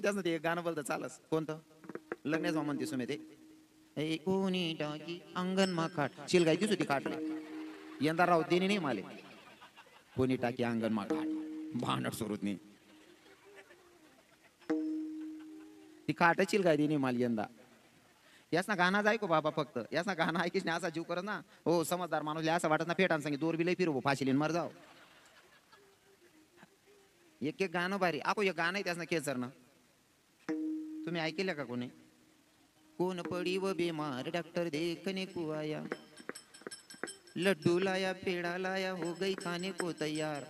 त्याच ते गाणं बोलतं चालस कोणतं लग्नाच म्हणते सुमे ते ए कोणी टाकी अंगण मा खाट शिलगाई दिसू ती काटले यंदा राव देणे नाही माले कोणी टाकी अंगण मा खाट भानट सुरूत नाही ती खाटचील काय देणे माल यंदा यास ना गाणं ऐको बाबा फक्त यास ना गाणं ऐकीस ना असा जीव करत ना हो समजदार माणूस असं वाटत ना फेटान सांगे दोर बिलय फिरवू फाशीलीन मर जाव एक एक गाणं भारी आको एक गाणं आहे त्यास ना केसर ना तुम्ही ऐकलं का कोणी कोण पडी व बीमार डॉक्टर देखने को आया लड्डू लाया पेड़ा लाया हो गई खाने को तैयार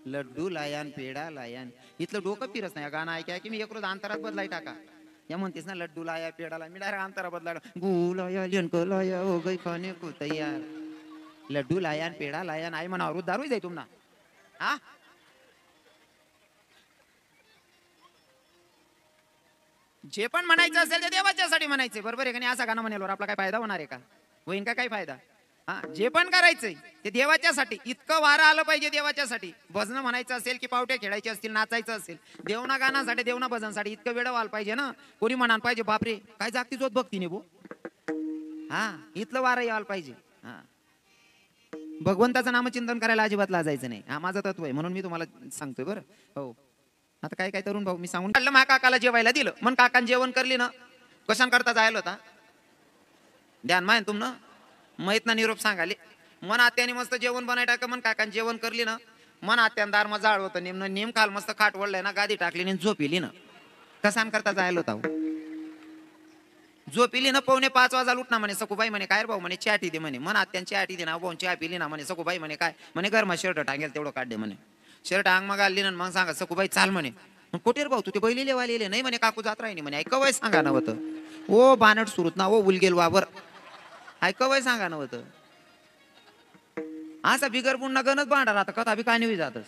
लड्डू लाया पेड़ा लाया इथलं डोकं फिरत नाही गाणं ऐकाय की मी एक रोज अंतरात बदलाई टाका या म्हणतेस ना लड्डू लाया पेड़ा लाया मी डायरेक्ट अंतरा बदलायला गुलाया जनक लाया हो गई खाने को तैयार लड्डू लाया पेड़ा लाया आई म्हणा अरू दारू जाई तुम्हाला हा जे पण म्हणायचं असेल ते देवाच्यासाठी म्हणायचे बरोबर आहे का नाही असं गाणं म्हणेलवर आपला काय फायदा होणार आहे का होईन का काय फायदा हा जे पण करायचंय ते देवाच्यासाठी इतकं वारं आलं पाहिजे देवाच्यासाठी भजन म्हणायचं असेल की पावट्या खेळायचे असतील नाचायचं असेल देवना गाण्यासाठी देवना भजनसाठी इतकं वेळ व्हायला पाहिजे ना कोणी म्हणाल पाहिजे बापरे काय जागती जोत भक्तीने भो हा इथलं वारं यायला पाहिजे हा भगवंताचं नामचिंतन करायला अजिबात लाजायचं नाही हा माझं तत्व आहे म्हणून मी तुम्हाला सांगतोय बरं हो आता काय काय तरुण भाऊ मी सांगून काढलं मा काकाला जेवायला दिलं मन काकान जेवण करली ना कशान करता जायला होता ध्यान माहिती तुमनं माहित ना निरोप सांगाले मन आत्याने मस्त जेवण बनाय टाक मन काकान जेवण करली ना मन आत्यान दार मग जाळ होतं नेमनं नेम खाल मस्त खाट वळलाय ना गादी टाकली आणि झोपिली ना कसान करता जायला होता झोपिली ना 4:45 वाजता उठना म्हणे सकुबाई म्हणे काय रे भाऊ म्हणे चहा टी दे म्हणे मन आत्यान चहा टी दे ना भाऊ चहा पिली ना म्हणे सकुबाई म्हणे काय म्हणे गरमा शर्ट टांगेल तेवढं काढ दे म्हणे शर्ट अंग मग आली ना मग सांगा सकुबाई चाल म्हणे कुठे भाऊ तू ते बैलीले वालेले नाही म्हणे काकू जात राहिली म्हणे ऐकवय सांगा ना होतं ओ बानट सुरूत ना ओ उलगेल वावर ऐकवय सांगा ना होतं असा बिगर पुन्हा गणच भांडा आता कथा बी कानी जातच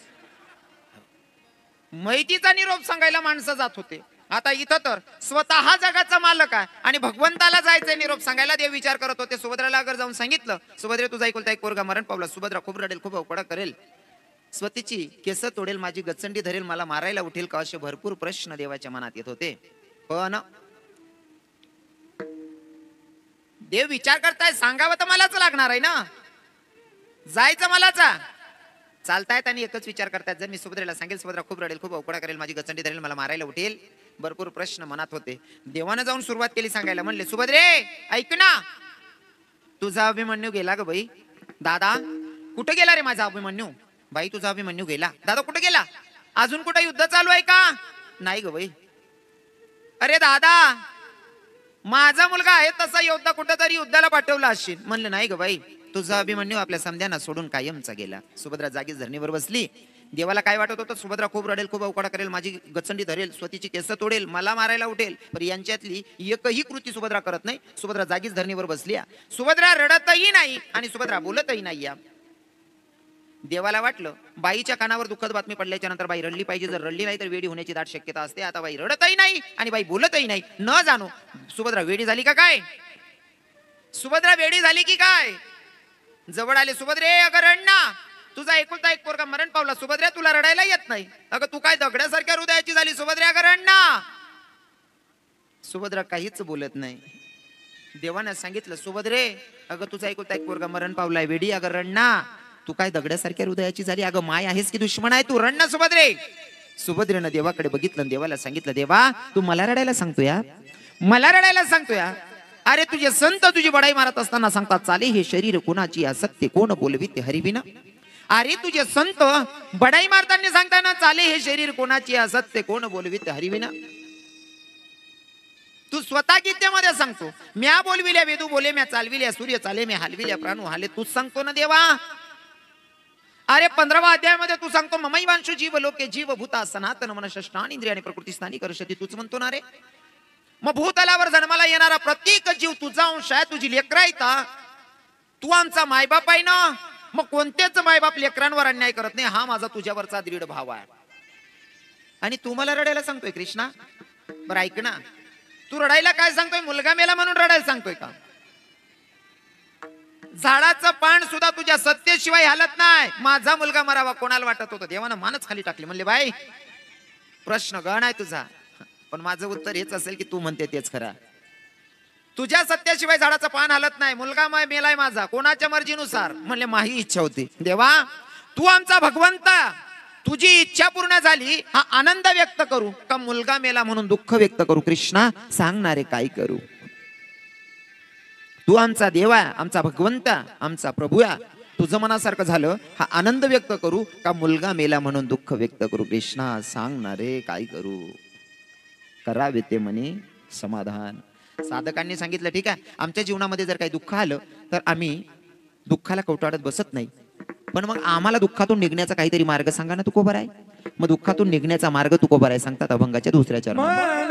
माहितीचा निरोप सांगायला माणसं जात होते आता इथं तर स्वतः जगाचा मालक आहे आणि भगवंताला जायचं निरोप सांगायला देव विचार करत होते सुभद्राला अगर जाऊन सांगितलं सुभद्रे तुझा ऐकलता एक पोरगा मरण पावला सुभद्रा खूप रडेल खूप अवकडा करेल स्वतःची केस तोडेल माझी गचंडी धरेल मला मारायला उठेल का असे भरपूर प्रश्न देवाच्या मनात येत होते पण देव विचार करताय सांगावं तर मलाच लागणार आहे ना जायचं मलाच चालतायत आणि एकच विचार करतायत जर मी सुभद्रेला सांगेल सुभद्रा खूप रडेल खूप अवकडा करेल माझी गचंडी धरेल मला मारायला उठेल भरपूर प्रश्न मनात होते देवानं जाऊन सुरुवात केली सांगायला म्हणले सुभद्रे ऐक ना तुझा अभिमन्यू गेला ग बाई दादा कुठे गेला रे माझा अभिमन्यू बाई तुझा अभिमन्यू गेला दादा कुठे गेला अजून कुठे युद्ध चालू आहे का नाही ग बाई अरे दादा माझा मुलगा आहे तसा योद्धा कुठेतरी युद्धाला पाठवला असशील म्हणलं नाही ग बाई तुझा अभिमन्यू आपल्या समध्यांना सोडून कायमचा गेला सुभद्रा जागीच धरणीवर बसली देवाला काय वाटत होतं सुभद्रा खूप रडेल खूप अवकडा करेल माझी गचंडी धरेल स्वतःची केस तोडेल मला मारायला उठेल पण यांच्यातली एकही कृती सुभद्रा करत नाही सुभद्रा जागीच धरणीवर बसली सुभद्रा रडतही नाही आणि सुभद्रा बोलतही नाही देवाला वाटलं बाईच्या कानावर दुःखद बातमी पडल्याच्या नंतर बाई रडली पाहिजे जर रडली नाही तर वेडी होण्याची दाट शक्यता असते आता बाई रडतही नाही आणि बाई बोलतही नाही न जाणो सुभद्रा वेडी झाली का काय सुभद्रा वेडी झाली की काय जवळ आले सुभद्रे अगं रड ना तुझा एकुलता एक पोरगा मरण पावला सुभद्रे तुला रडायला येत नाही अगं तू काय दगड्यासारख्या हृदयाची झाली सुभद्रे अगं रड ना सुभद्रा काहीच बोलत नाही देवानं सांगितलं सुभद्रे अगं तुझा एकुलता एक पोरगा मरण पावलाय वेडी अगं रड ना तू काय दगड्यासारख्या हृदयाची झाली अगं माय आहेस की दुश्मन आहे तू रड ना सुभद्रे सुभद्रेनं देवाकडे बघितलं देवाला सांगितलं देवा तू मला रडायला सांगतो या मला रडायला सांगतो या अरे तुझे संत तुझी बडाई मारत असताना सांगतात चाले हे शरीर कोणाची असत्य कोण बोलविते हरिविना अरे तुझे संत बडाई मारताना सांगताना चाले हे शरीर कोणाची असत्य कोण बोलविते हरिविना तू स्वतः गीतेमध्ये सांगतो म्या बोलविल्या वेदू बोले म्या चालविल्या सूर्य चाले मी हलविल्या प्राणू हाले तूच सांगतो ना देवा अरे 15व्या अध्यायामध्ये तू सांगतो ममैवांशु जीव लोके जीव भूता सनातन मन षष्ठान इंद्रिय आणि प्रकृती स्थानी करशती तूच म्हणतो ना रे मग भूतलावर जन्माला येणारा प्रत्येक जीव तुझा अंश आहे तुझी लेकरं आहेत तू आमचा मायबाप आहे ना मग कोणतेच मायबाप लेकरांवर अन्याय करत नाही हा माझा तुझ्यावरचा दृढ भाव आहे आणि तू मला रडायला सांगतोय कृष्णा बरं ऐक ना तू रडायला काय सांगतोय मुलगा मेला म्हणून रडायला सांगतोय का झाडाचं पान सुद्धा तुझ्या सत्तेशिवाय हालत नाही माझा मुलगा मरावा कोणाला वाटत होतं देवानं मानच खाली टाकली म्हणले बाई प्रश्न गण आहे तुझा पण माझं उत्तर हेच असेल की तू म्हणते तेच खरं. तुझ्या सत्याशिवाय झाडाचं पान हलत नाही. मुलगा मेलाय माझा कोणाच्या मर्जीनुसार. म्हणले माझी इच्छा होती. देवा तू आमचा भगवंत, तुझी इच्छा पूर्ण झाली, हा आनंद व्यक्त करू का मुलगा मेला म्हणून दुःख व्यक्त करू? कृष्णा सांगणारे काय करू? तू आमचा देवा, आमचा भगवंत, आमचा प्रभूया, तुझं मनासारखं झालं, हा आनंद व्यक्त करू का मुलगा मेला म्हणून दुःख व्यक्त करू? कृष्णा सांगणारे काय करू? करावे ते म्हणे समाधान. साधकांनी सांगितलं ठीक आहे, आमच्या जीवनामध्ये जर काही दुःख आलं तर आम्ही दुःखाला कवटाळत बसत नाही, पण मग आम्हाला दुःखातून निघण्याचा काहीतरी मार्ग सांगा ना तुकोबर आहे. मग दुःखातून निघण्याचा मार्ग तुकोबर आहे सांगतात अभंगाच्या दुसऱ्या चरणात.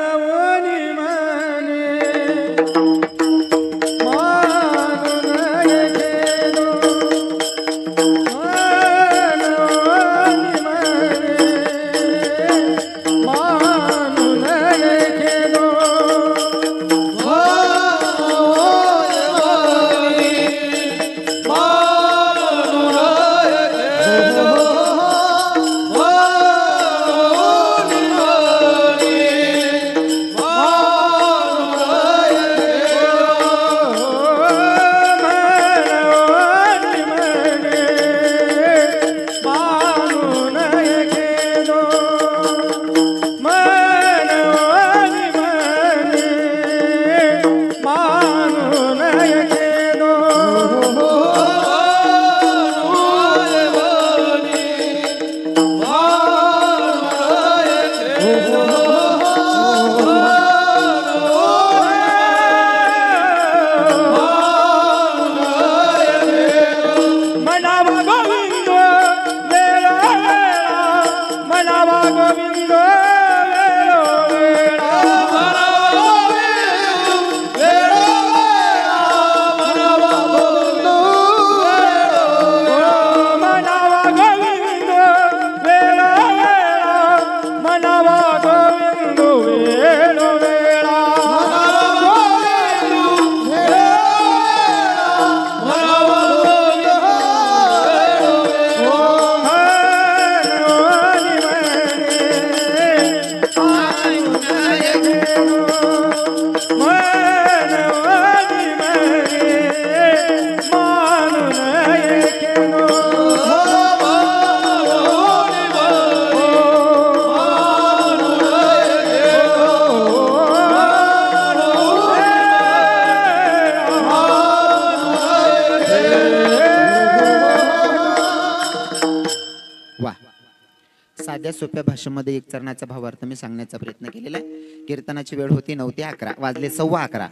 साध्या सोप्या भाषेमध्ये एक चरणाचा भावार्थ मी सांगण्याचा प्रयत्न केलेला आहे. कीर्तनाची वेळ होती 9 ते 11, वाजले 11:15,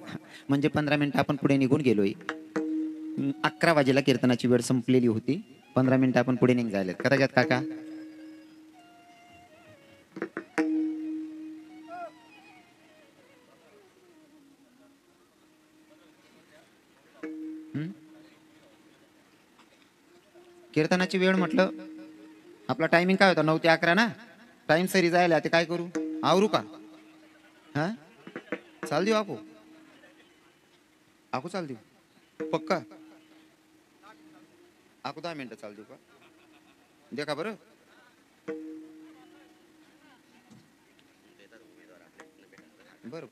म्हणजे 15 मिनिटं आपण पुढे निघून गेलोय. 11 वाजेला कीर्तनाची वेळ संपलेली होती, 15 मिनिटं आपण पुढे निघाले. कदाचित काका कीर्तनाची वेळ म्हटलं आपला टायमिंग काय होता 9 ते 11 ना. टाइम सरी जायला ते काय करू, आवरू का? हा चाल देऊ आको आको चाल देऊ पक्का आको 10 मिनिटं चाल देऊ का? देखा बरं बरं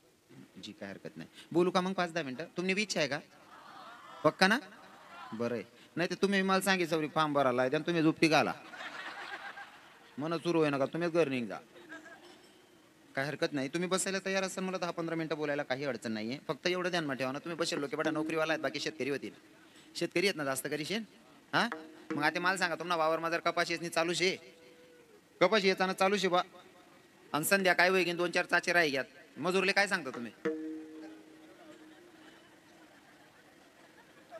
जी काय हरकत नाही. बोलू का मग 5-10 मिनिटं? तुम्ही इच्छा आहे का? पक्का ना? बरं आहे. नाही तर तुम्ही मला सांगितलं सवरी फॉर्म भरायला आहे तुम्ही झोपती घाला म्हणून सुरू आहे नका तुम्हीच घर निघ जा. काय हरकत नाही. तुम्ही बसायला तयार असाल मला 10-15 मिनिटं बोलायला काही अडचण नाहीये. फक्त एवढं ध्यान ठेवा ना तुम्ही बसेल लोक बेटा नोकरीवाला आहेत बाकी शेतकरी होतील. शेतकरी आहेत ना जास्त करी शेन. हा मग आता मला सांगा तुम्हाला वावर माझा कपाशी येत चालू शे कपाशी येताना चालू शे बा आणि संध्या काय होईल 2-4 चाचे राही घ्यात मजूरले काय सांगता तुम्ही?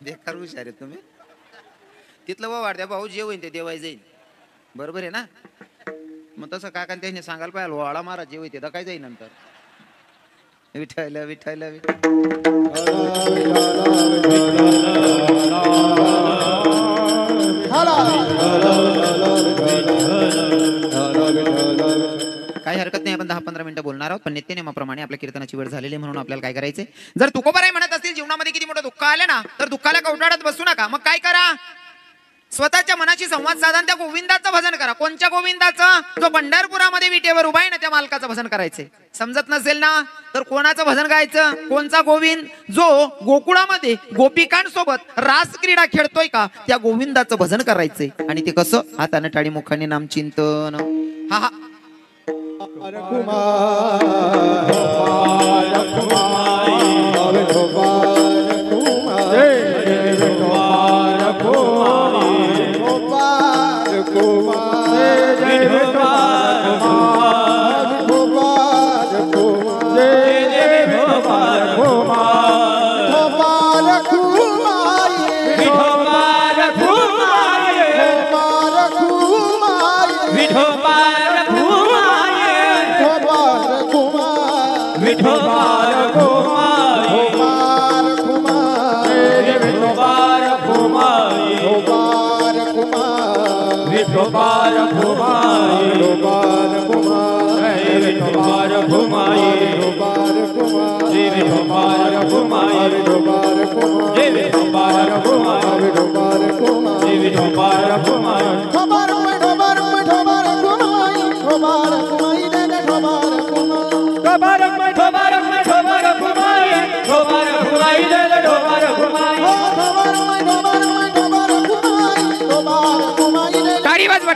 बेकार हुशार आहेत तुम्ही. तिथलं वाढ द्या भाऊ जे होईल ते देवाय जाईल. बरोबर आहे ना? मग तसं काका त्याने सांगायला पाहिजे वाळा मारा जे होईल ते काय जाईल नंतर. विठ्ठल विठ्ठल काही हरकत नाही. आपण 10-15 मिनिटं बोलणार आहोत पण नित्यनेमाप्रमाणे आपल्या कीर्तनाची वेळ झालेली म्हणून आपल्याला काय करायचंय. जर तुकोबाराय म्हणत असतील जीवनामध्ये किती मोठं दुःख आलं ना तर दुःखाला कवटाळत बसू नका. मग काय करा? स्वतःच्या मनाशी संवाद साधा त्या गोविंदाचं भजन करा. कोणत्या गोविंदाचं? जो पंढरपुरामध्ये विटेवर उभा आहे ना, त्या मालकाचं भजन करायचंय. समजत नसेल ना तर कोणाचं भजन गायचं? कोणचा गोविंद? जो गोकुळामध्ये गोपिकांसोबत रास क्रीडा खेळतोय का, त्या गोविंदाचं भजन करायचंय. आणि ते कसं? हाताने टाळी मुखाने नाम चिंतन. हा हा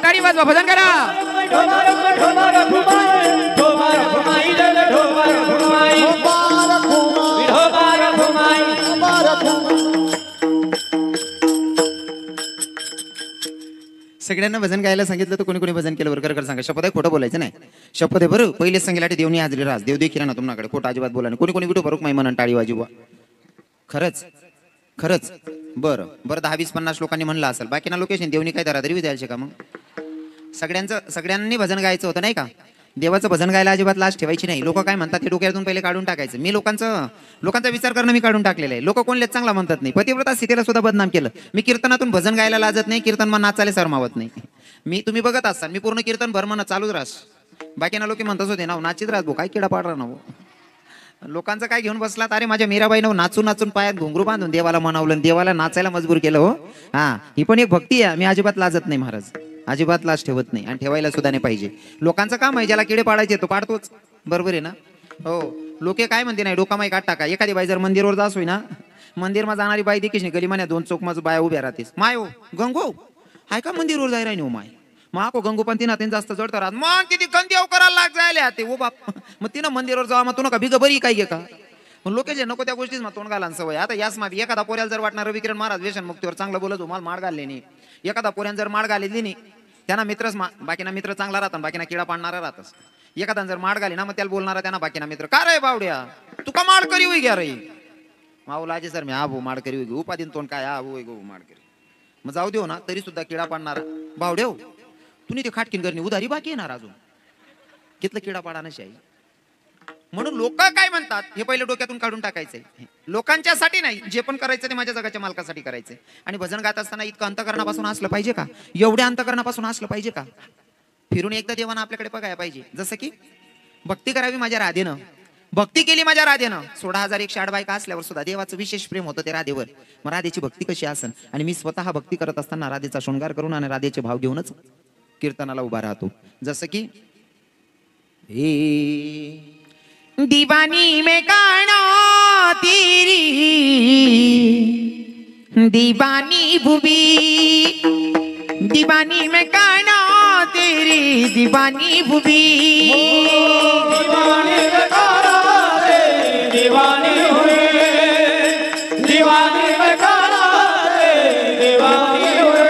टाळी वाजवा भजन करा. सगळ्यांना भजन गायला सांगितलं तर कोणी कोणी भजन केलं बरं? कर सांगा. शपथ आहे, खोटं बोलायचं नाही. शपथ आहे बरं. पहिलेच सांगितलं देवनी हाजरी राज, देव देखील ना तुमच्याकडे. खोटं अजिबात बोला नाही. कोणी कोणी विठू भरूक माही म्हणून टाळी वाजवा. खरंच खरंच. बरं बरं 10-20-50 लोकांनी म्हणलं असेल. बाकीना लोकेशन देवनी काय धरा तरी द्यायचे का? मग सगळ्यांनी भजन गायचं होतं नाही का? देवाचं भजन गायला अजिबात लाज ठेवायची नाही. लोक काय म्हणतात ते डोक्यातून पहिले काढून टाकायचं. मी लोकांचा विचार करणं मी काढून टाकलेलं आहे. लोक कोणलेच चांगला म्हणतात नाही. पतिव्रता सीतेला सुद्धा बदनाम केलं. मी कीर्तनातून भजन गायला लाजत नाही, कीर्तन नाचायला सरमावत नाही. तुम्ही बघत असाल मी पूर्ण कीर्तन भरमन चालूच रास. बाकीना लोक म्हणतच होते ना नाचीत राहत भाऊ, काय किडा पाडरा ना. लोकांचं काय घेऊन बसला? अरे माझ्या मीराबाईनं नाचून नाचून पायात घुंगरू बांधून देवाला मनवलं, देवाला नाचायला मजबूर केलं. हो हा, ही पण एक भक्ती आहे. मी अजिबात लाजत नाही महाराज, अजिबात लाज ठेवत नाही आणि ठेवायला सुद्धा नाही पाहिजे. लोकांचं काम आहे, ज्याला किडे पाडायचे तो पाडतोच. बरोबर आहे ना? हो. लोके काय म्हणते नाही डोकामाई काढ टाका. एखादी बाई जर मंदिरवर जास होई ना, मंदिरमा जाणारी बाई देखील नाही, गली मान्या 2 चौक माझं बाया उभ्या राहतेस. माय हो गंगो हाय का मंदिरवर जाय राही माय माको गंगो पण तिनं जास्त जडत राहत. मग किती गंदी करायला लाग जायला ते ओ बाप. मग तिनं मंदिरवर जावा मग तू नका भिग बरी काय घे का. लोके जे नको त्या गोष्टीच मग तोंड घालान सवय. आता याच माफी एखादा पोऱ्याला जर वाटणार रविकिरण महाराज व्यसन मुक्तीवर चांगलं बोलत मला माड घालले नाही. एखादा पोऱ्यान जर माड घालेली नाही त्यांना मित्रच बाकीना मित्र चांगला राहतात, बाकीना किडा पाडणारा राहतच. एखादा जर माड घाली ना मग त्याला बोलणारा त्यांना बाकीना मित्र का रे बावड्या तुका माड करी होई घ्या रे माऊलाजे सर मी आबो माड करी होई उपाधीन तोंड काय आबो गो माड करी. मग जाऊ देऊ ना तरी सुद्धा किडा पाडणारा बावड्याव तुम्ही ते खाटकीन करणे उधारी बाकी येणार अजून घेतलं किडा पाडा नशी आई. म्हणून लोक काय म्हणतात हे पहिले डोक्यातून काढून टाकायचंय. लोकांच्यासाठी नाही, जे पण करायचं ते माझ्या जगाच्या मालकासाठी करायचंय. आणि भजन गात असताना इतकं अंतकरणापासून असलं पाहिजे का? एवढ्या अंतकरणापासून असलं पाहिजे का? फिरून एकदा देवानं आपल्याकडे बघायला पाहिजे. जसं की भक्ती करावी माझ्या राधेनं, भक्ती केली माझ्या राधेनं. 16,108 बायका असल्यावर सुद्धा देवाचं विशेष प्रेम होतं ते राधेवर. मग राधेची भक्ती कशी असेल? आणि मी स्वतः भक्ती करत असताना राधेचा शृंगार करून आणि राधेचे भाव घेऊनच कीर्तनाला उभा राहतो. जसं की दीवानी में काना तेरी दीवानी भूबी, दीवानी में काना तेरी दीवानी भूबी, दीवानी में काना तेरी दीवानी हुई, दीवानी में काना तेरी दीवानी हुई.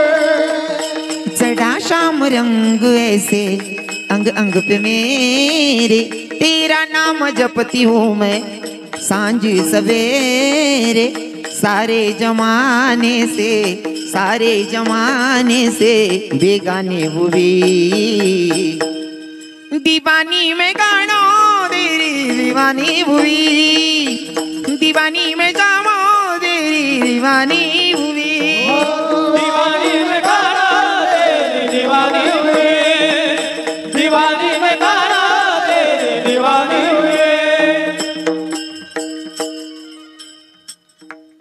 चढ़ा शाम रंग ऐसे अंग अंग पे मेरे तेरा नाम जपती हूँ मैं सांझ सवेरे. सारे जमाने से बेगाने हुई, दीवानी में गाना तेरी दीवानी हुई, दीवानी में जामा तेरी दीवानी हुई, दीवानी में काना तेरी दीवानी हुई, दीवानी में काना तेरी दीवानी हुई.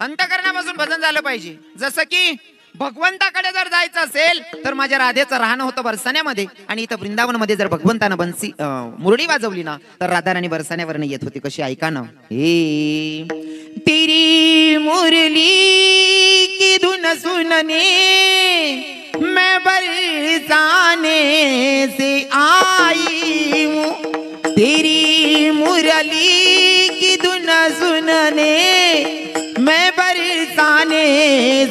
अंतकरणापासून भजन झालं पाहिजे. जसं की भगवंताकडे जर जायचं असेल तर माझ्या राधेचं राहणं होतं बरसाण्यामध्ये, आणि इथं वृंदावन मध्ये जर भगवंतानं बंसी मुरडी वाजवली ना तर राधा राणी बरसाण्यावर येत होती. कशी ऐका ना. हे तेरी मुरली की धुन सुनने मैं बरसाने से आई हूँ, तेरी मुरली की धुन सुनने मैं बरसाने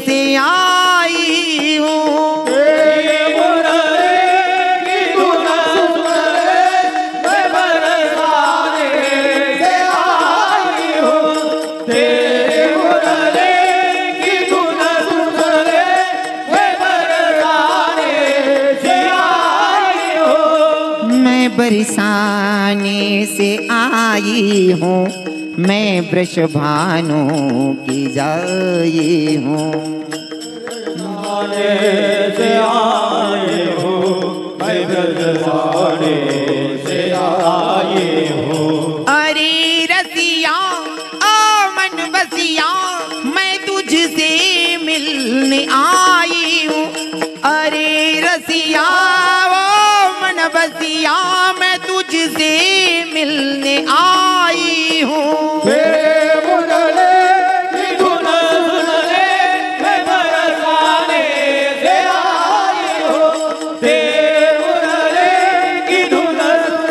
से आई हूँ, तेरी मुरली की धुन सुनने मैं बरसाने से आई हूँ, तेरी मुरली की धुन सुनने मैं बरसाने से आई हूँ, मैं बरसाने से आई हूँ, मैं वृषभानु की जाई हूँ, से आए हो मैं बरसाने से आए हो, अरे रसिया ओ मन बसिया मैं तुझसे मिलने आई हूँ, अरे रसिया ओ मन बसिया मैं तुझसे मिलने आई हूँ, तेरे मुरली की धुन सुनने मैं बरसाने से आई हो, तेरे मुरली की धुन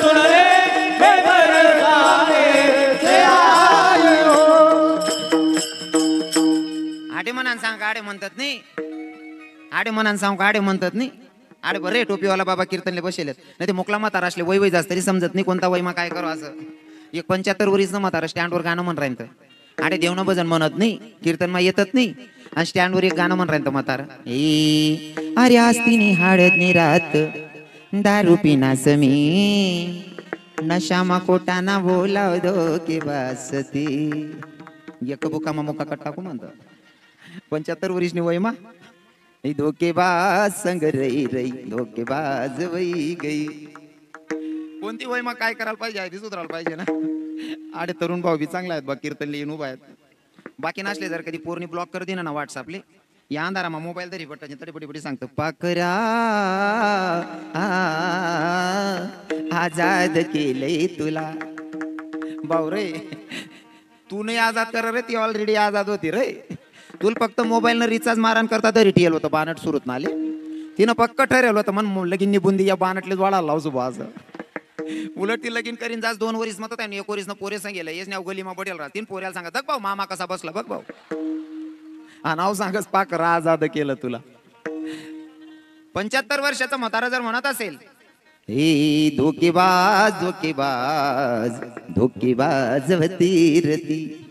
सुनने मैं बरसाने से आई हो, आडे म्हणान सांग आडे म्हणतात नाही, आडे म्हणान सांग आडे म्हणतात नाही. अरे बरे टोपीवाला बाबा कीर्तनले बसेलेत, नाही ते मोकला म्हातारा असले वय वय जास्त तरी समजत नाही कोणता वय मा काय करू असं. एक 75 वरीस म्हातारा स्टँडवर गाणं म्हण राहीन तर आडे देवनं भजन म्हणत नाही, कीर्तन मा येतच नाही, आणि स्टँडवर एक गाणं म्हण राहीन तर म्हातारा ए अरे आस्तीनी हाडदनी रात दारू पिना समी नशामा कोटाना बोलाव दो के बासती, एक बुकामा मोका कट टाकू म्हणतात 75 वरीसनी वय मा धोकेबाज संग रई रई धोकेबाज वई गई. कोणती वय मग काय करायला पाहिजे आहे सुधारायला पाहिजे ना. अरे तरुण भाऊ बी चांगला आहेत बा, कीर्तन लिहून उभा आहेत. बाकी नसले जर कधी पोरनी ब्लॉक कर देना ना व्हॉट्सअपले, या अंधारा मा मोबाईल तरी बटायचे तरी बडी बडी सांगतो पाकरा आजाद केलंय तुला भाऊ रे, तू नाही आजाद कर रे, ती ऑलरेडी आजाद होती रे. तुला फक्त मोबाईल न रिचार्ज मारण करता तरी ठेल होतं बानट सुरत ना आले, तिनं पक्क ठरेल होतं मन लगीन बुंदी या बानटले वाढायला लावसो बा असं. उलट ती लगीन करीन जास 2 वरीस मत त्याने 1 वरीस न पोरे सांगेल येस नाव गलीमा पडेल राहा, 3 पोऱ्याला सांगा बघ भाऊ मामा कसा बसला बघ भाऊ, हा नाव सांगस पाक आजाद केलं तुला. 75 वर्षाचा म्हातारा जर म्हणत असेल हे धोकेबाज धोकेबाज धोकेबाज वतीरती,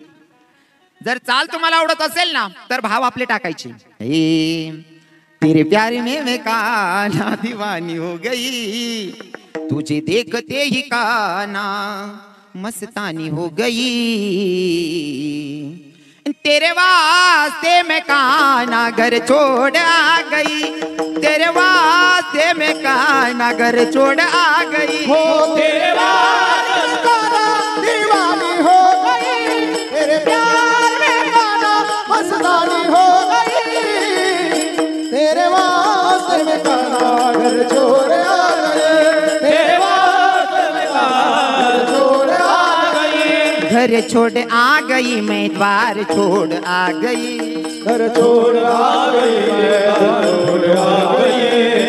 जर चाल तुम्हाला आवडत असेल ना तर भाव आपले टाकायचे. हे तेरे प्यार में मैं काना दीवानी हो गई, तुझे देखते ही काना मस्तानी हो गई, तेरे वास्ते मैं काना घर छोड़ आ गई, तेरे वास्ते मैं काना घर छोड़ आ गई, हो तेरे वास्ते काना दीवानी हो गई, तेरे प्यार में काना मस्तानी हो गई, तेरे वास्ते में काना घर छोड़ आ गई, तेरे वास्ते में काना घर छोड़ आ गई, घर छोड़ आ गई मैं द्वार छोड़ आ गई, घर छोड़ आ गई मैं छोड़ आ गई,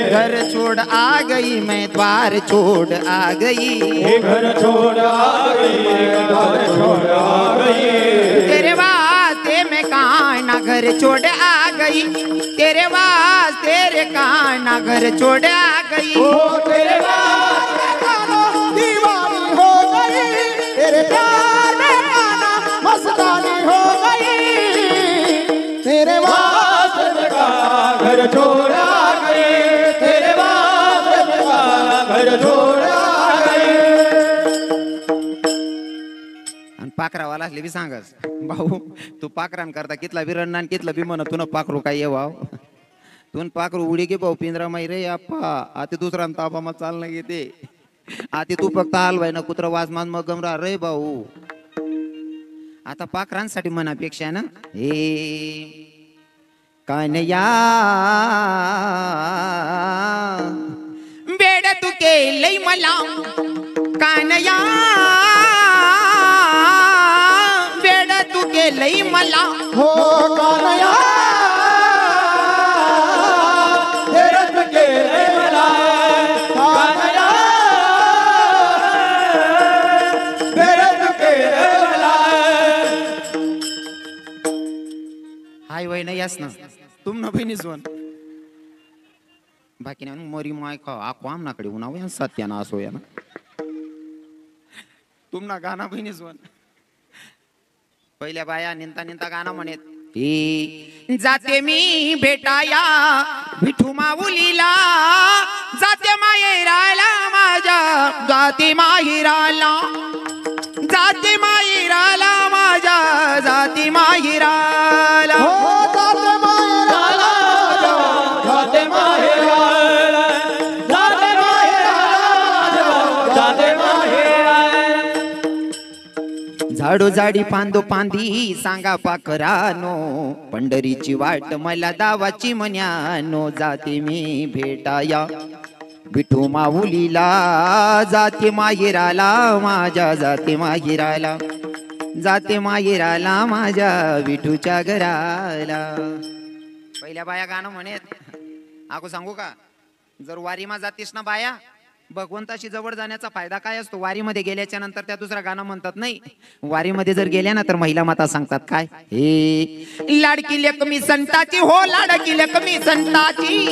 घर छोड़ आ गई मैं द्वार छोड़ आ गई, घर छोड़ आ गई घर छोड़ आ गई, तेरे वास्ते मैं काना घर छोड़ आ गई, तेरे वास्ते रे काना घर छोड़ आ गई, ओ तेरे वास्ते काना दीवानी हो गई, तेरे प्यार में काना मस्तानी हो गई, तेरे वास्ते में काना घर छोड़ आ गई, तेरे वास्ते में काना घर छोड़ आ गई. आणि पाखरावाला असले बी सांगस भाऊ तू पाखरान करता कितला बी रडणार कितला बी म्हण तुन पाखरू काय येवाव, तुन पाखरू उडी गे भाऊ पिंजरा माई रे अप्पा आते दुसरा तापा मग चालणं घेते, आते तू फक्त हलवाय ना कुत्रा वाज मान मग गमरा रे भाऊ. आता पाखरांसाठी मनापेक्षा ना हे कानया बेड तू केलंय मला कानया बेड तू केलंय मला हो कानया बेड तू केलंय मला कानया बेड तू केलंय मला हाय वय नाही यास ना तुम न बहिणीच वन बाकी नाही मरी माय खा आको आमनाकडे उन्हाव या सत्याना असो या ना तुम ना गाणं बहिणीच वन पहिल्या बाया निंता निंता गाणं म्हणत जाते मी भेटाया विठू माऊलीला जाते माहेराला माझ्या जाते माहेराला जाते माहेराला माझ्या जाते माहेराला हो जाते माहेराला जाते माहेराला जाते माहेराला जाते माहेराला झाडो झाडी पांदो पांदी सांगा पाखरानो पंढरीची वाट मला दावाची मन्यानो जाते मी भेटाया विठू माऊलीला जाते माहेराला माझ्या जाते माहेराला जाते माहेराला माझ्या विठूच्या घराला पहिल्या बाया गाणं म्हणत आको सांगू का जर वारीमा जातीस ना बाया भगवंताशी जवळ जाण्याचा फायदा काय असतो वारीमध्ये गेल्याच्या नंतर त्या दुसरा गाणं म्हणतात नाही वारीमध्ये जर गेल्या ना तर महिला माता सांगतात काय हे लाडकी लेकमी संताची हो लाडकी लेकमी संताची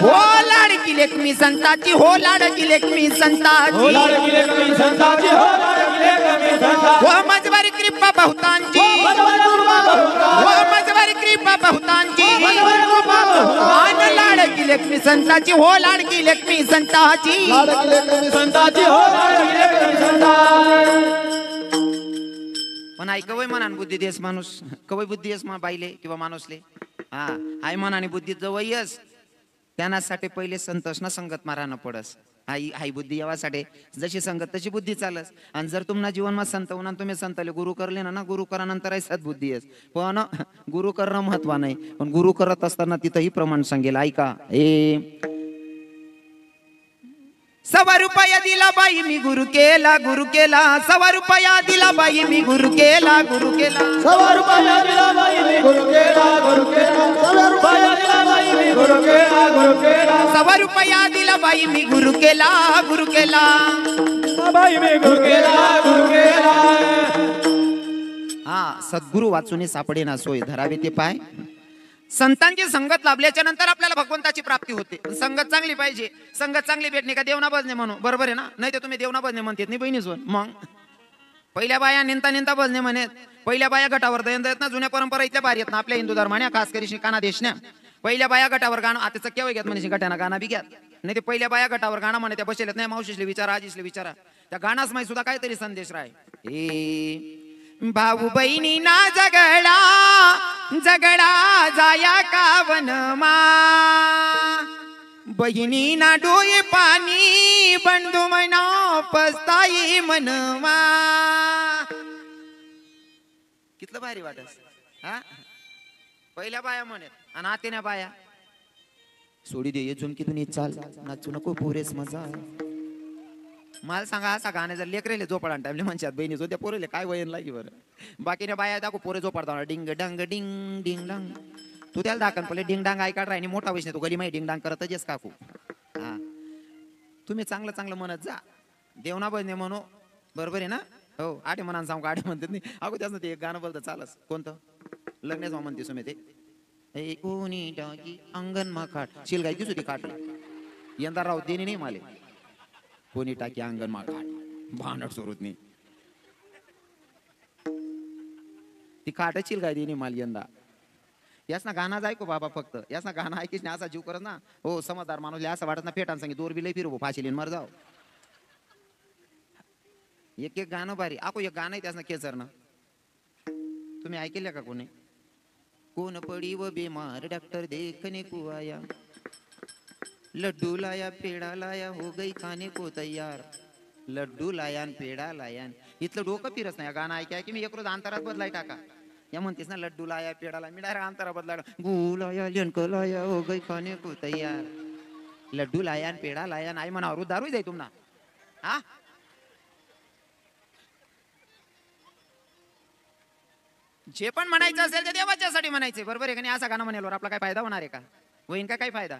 हो लाडकी लेकमी संताची हो लाडकी लेकमी संताची हो मजवारी कृपा बहुतांची हो मजवारी कृपा बहुतांची आन लाडकी लेकमी संताची हो लाडकी लेकमी संताची संताची हो लाडकी लेकमी संताची पण आई कवय मनान बुद्धी देस माणूस कवय बुद्धी येस बाईले किंवा माणूसले हा आई मनाने बुद्धी जवळयस त्यासाठी पहिले संतोष ना संगत मारानं पडस आई आई बुद्धी यावासाठी जशी संगत तशी बुद्धी चालस आणि जर तुम्हाला जीवनमा संत होणार तुम्ही संतले गुरु करले ना गुरु करानंतर आहे सद्बुद्धी येस पण गुरु करणं महत्व नाही पण गुरु करत असताना तिथंही प्रमाण सांगेल ऐका सवा रुपया दिला बाई मी गुरु केला सवा रुपया दिला बाई मी गुरु केला सवा रुपया दिला बाई मी गुरु केला सवा रुपया दिला बाई मी गुरु केला सवा रुपया दिला बाई मी गुरु केला बाई मी गुरु केला हा सद्गुरु वाचून सापडे ना सोय धरावे ते पाय संतांची संगत लाभल्याच्या नंतर आपल्याला भगवंताची प्राप्ती होते संगत चांगली पाहिजे संगत चांगली भेटणे का देवना भजने म्हणू बरोबर आहे ना नाही तर तुम्ही देवना भजने म्हणतात नाही बहिणीच मग पहिल्या बाया निंता भजने म्हणत पहिल्या बाया गटावर दयंत आहेत ना जुन्या परंपरा इथल्या भारी आहेत ना आपल्या हिंदू धर्माने खास करी काना देशने पहिल्या बाया गटावर गाणं आता केव्हा घेत म्हणजे गटाना गाणं बी घ्यात नाही ते पहिल्या बाया गटावर गाणं म्हणे त्या बसेलेत नाही मावशीले विचारा आजीसले विचारा त्या गाणास माही सुद्धा काहीतरी संदेश राय भाऊ बहिणी ना झगडा जाया का वनमा बहिणी ना डोळे पाणी बंधू म्हणा पस्ताई मनवा कितलं भारी वाटस हा पहिल्या बाया म्हणत आणि आतेल्या बाया सोडी दे झुमकीतून चाल नाचू नको पोरेस मजा मला सांगा असा गाणे जर लेकरेले झोपाडा टाइमले म्हणतात बहिणी जो त्या पोरेले काय वयन लागी बरं बाकीने बाया दाखव पोरे झोपाडता डिंग डंग डिंग डिंग डंग तू त्याला दाखन पहिले डिंग डांग ऐकाड राहिनी मोठा वैष्णे तू गली माही डिंग डांग करत जेस काकू हा तुम्ही चांगलं म्हणत जा देवना बजने म्हणू बरोबर आहे ना हो आठे मनान सांगू आठे म्हणतात नाही अगो त्याच ते एक गाणं बोलतं चालस कोणतं लग्नेच म्हणते सुमे ते कोणी टाकी अंगण मा खाट शिलगाई दिसू ती खाट यंदा राव देणे नाही माले कोणी टाकी अंगण मा खाट भांडट सुरूत नाही ती खाटचील काय देणे माल यंदा यास ना गाणं ऐको बाबा फक्त यास ना गाणं ऐकीस ना असा जीव करत ना हो समजदार माणूस असं वाटत ना फेटान सांगी दोर बिलय फिरवो फाशीलीन मर जाव एक गाणं भारी आको एक गाणं त्यास ना केसर ना तुम्ही ऐकले का कोणी कोण पडी व बीमार डॉक्टर देखने को आया लड्डू लाया पेड़ा लाया हो गई खाने को तैयार लड्डू लाया पेड़ा लाया इथलं डोकं फिरत नाही गाणं ऐकाय की मी एक रोज अंतरात बदलाय टाका या म्हणतेस ना लड्डू लाया पेडाला मी डायरेक्ट अंतरा बदला गुलाया लेनक लाया ओ गई खाने को तैयार. लड्डू लाया आणि पेढा लाया नाही म्हणा अरू दारू जाई तुम्हाला. हा जे पण म्हणायचं असेल ते देवाच्यासाठी म्हणायचे बरोबर आहे का नाही. असा गाणं म्हणेल आपला काय फायदा होणार आहे का. होईन का काही फायदा.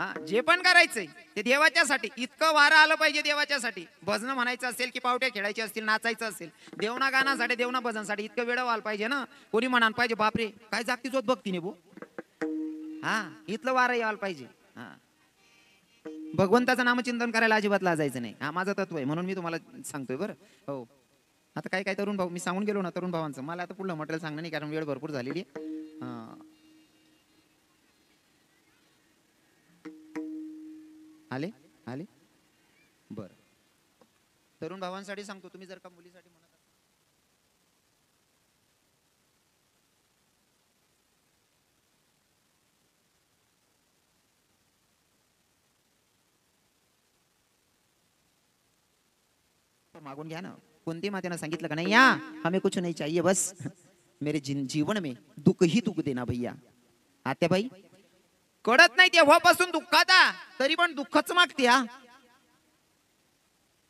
हा जे पण करायचंय ते देवाच्यासाठी. इतकं वारं आलं पाहिजे देवाच्यासाठी. भजन म्हणायचं असेल की पावट्या खेळायचे असतील नाचायचं असेल देवना गाण्यासाठी देवना भजनसाठी इतकं वेळ व्हायला पाहिजे ना. कोणी म्हणान पाहिजे बापरे काय जागती जोत बघतीने भो. हा इथलं वारं यायला पाहिजे. हा भगवंताचं नामचिंतन करायला अजिबात लाजायचं नाही. हा माझं तत्व आहे म्हणून मी तुम्हाला सांगतोय बरं. हो आता काय काय तरुण भाऊ मी सांगून गेलो ना तरुण भावांचं. मला आता पुढलं मटेरियल सांगणं नाही कारण वेळ भरपूर झालेली आहे. आले आले बर. तरुण भावांसाठी सांगतो तुम्ही जर का मुलीसाठी म्हणत असाल मागून घ्या ना. कोणती मातेनं सांगितलं का नाही या हमें कुछ नहीं चाहिए बस मेरे जीवन में दुख ही दुख देना भैया. आत्याबाई कळत नाही तेव्हापासून दुःखाचा तरी पण दुःखच मागते. हा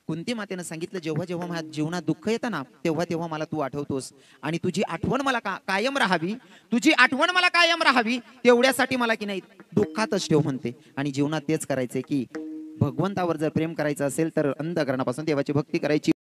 कुंती मातेनं सांगितलं जेव्हा जेव्हा माझ्या जीवनात दुःख येतं ना तेव्हा तेव्हा मला तू आठवतोस आणि तुझी आठवण मला कायम राहावी. तुझी आठवण मला कायम राहावी तेवढ्यासाठी मला की नाही दुःखातच ठेव म्हणते. आणि जीवनात तेच करायचंय की भगवंतावर जर प्रेम करायचं असेल तर अंतःकरणापासून देवाची भक्ती करायची.